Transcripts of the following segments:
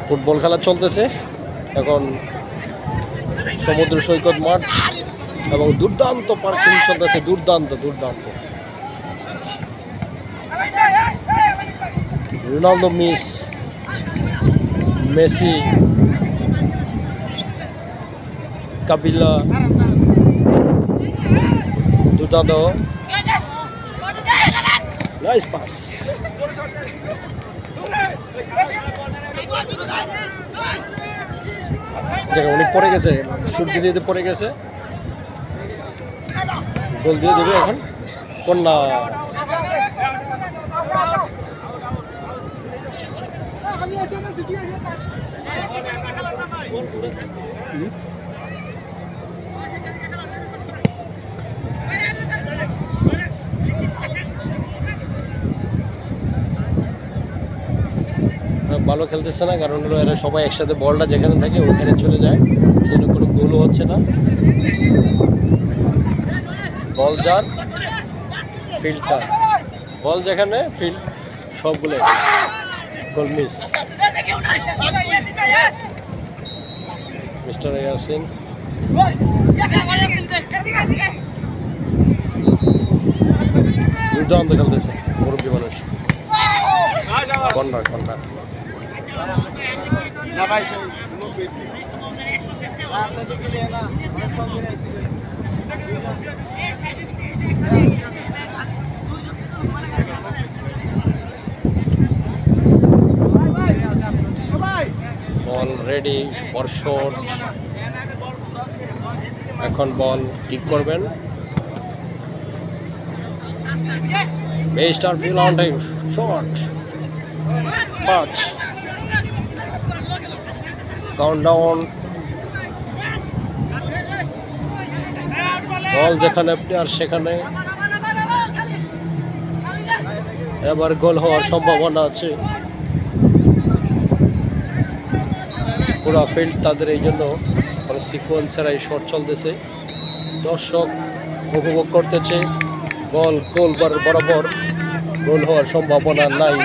Football খেলা চলতেছে এখন সমুদ্র সৈকত মাঠ এবং দুর্দান্ত পার্কিং চলতেছে, দুর্দান্ত দুর্দান্ত। রোনালদো মেসি, কাবিলা, দুর্দান্ত নাইস পাস। উনি পড়ে গেছে, শুট দিতে পড়ে গেছে, গোল দিয়ে দেবে এখন কন্যা। ভালো খেলতেছে না, কারণ হলো এরা সবাই একসাথে বলটা যেখানে থাকে ওইখানে চলে যায়, এই জন্য কোনো গোলও হচ্ছে না। বল যার ফিল্ড তার, বল যেখানে ফিল্ড সবগুলো গোল মিস। মিস্টার ইয়াসিন দুর্দান্ত খেলতেছে, মুরব্বী মানুষ। Corner corner ball ready for shot. এখন বল কিক করবেন মিস্টার ফিলান্ডে, শট 5 কাউন্টডাউন। বল যেখানে প্লেয়ার সেখানে, এবার গোল হওয়ার সম্ভাবনা আছে। পুরো ফিল্ড তাদের, এই জন্য কোনো সিকোয়েন্সের এই শট চলতেছে, দর্শক উপভোগ করতেছে। বল গোল বরাবর, গোল হওয়ার সম্ভাবনা নাই।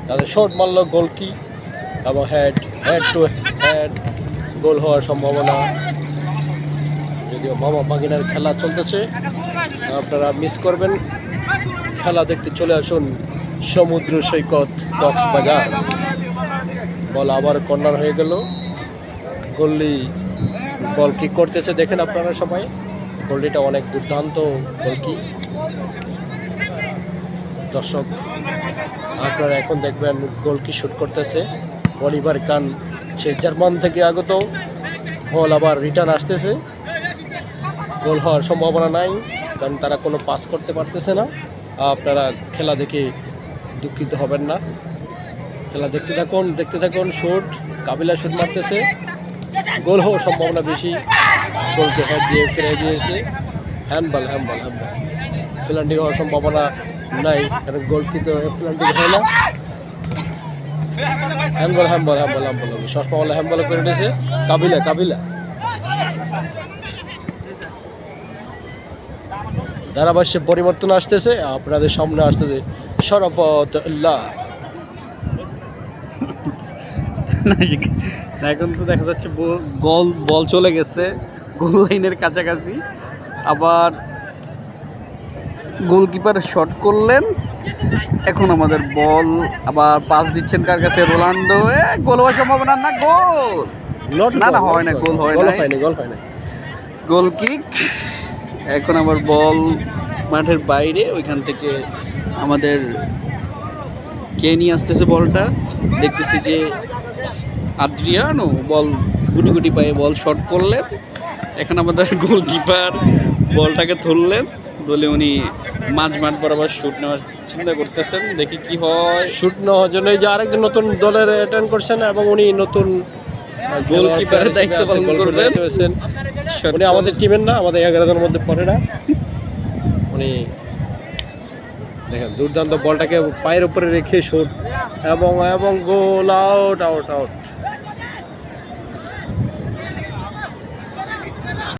তাদের শট মারল গোল কি, এবং হেড টু হেড গোল হওয়ার সম্ভাবনা। যদিও মামা ভাগিনার খেলা চলতেছে, আপনারা মিস করবেন। খেলা দেখতে চলে আসুন সমুদ্র সৈকত কক্সবাজার। বল আবার কর্নার হয়ে গেল, গোল্লি বল কি করতেছে দেখেন আপনারা সবাই। গোলটিটা অনেক দুর্দান্ত গোল কি, দর্শক আপনারা এখন দেখবেন গোল কি শুট করতেছে অলিভার কান, সে জার্মান থেকে আগত। বল আবার রিটার্ন আসতেছে, গোল হওয়ার সম্ভাবনা নাই, কারণ তারা কোনো পাস করতে পারতেছে না। আপনারা খেলা দেখে দুঃখিত হবেন না, খেলা দেখতে থাকুন। শুট, কাবিলা শুট মারতেছে, গোল হওয়ার সম্ভাবনা বেশি। গোলকে হেড দিয়ে ফিরে দিয়েছে, হ্যান্ডবল। ফিল্ডিং হওয়ার সম্ভাবনা নাই, কারণ গোল কিন্তু ফিল্ডিং হয় না। হ্যান্ডবল সসমা বলে হ্যান্ডবল করে দিয়েছে কাবিলা। ধারাভাষ্যে পরিবর্তন আসতেছে, আপনাদের সামনে আসতেছে শরাফতুল্লাহ। এখন তো দেখা যাচ্ছে বল চলে গেছে গোল লাইনের কাছাকাছি, আবার গোলকিপার শট করলেন। এখন আমাদের বল আবার পাস দিচ্ছেন কার কাছে, রোনালদো। গোল হওয়ার সম্ভাবনা না, গোল না হয় না, গোল হয়নি, গোল কিক। এখন আবার বল মাঠের বাইরে, ওইখান থেকে আমাদের কে নিয়ে আসতেছে বলটা, দেখতেছি যে আদ্রিয়ানো। বল গুটি পায়ে বল শট করলেন। এখন আমাদের গোলকিপার বলটাকে ধরলেন, বলে উনি মাঝ মাঠ বরাবর শুট নেওয়ার চিন্তা করতেছেন, দেখি কি হয়। শুট নেওয়ার জন্য যে আরেকজন নতুন দলের অ্যাটেন্ড করছেন, এবং উনি নতুন গোলকিপারের দায়িত্ব পালন করবেন। উনি আমাদের টিমের না, আমাদের 11 জনের মধ্যে পড়ে না। উনি দেখেন দুর্দান্ত বলটাকে পায়ের উপরে রেখে শুট, এবং গোল, আউট।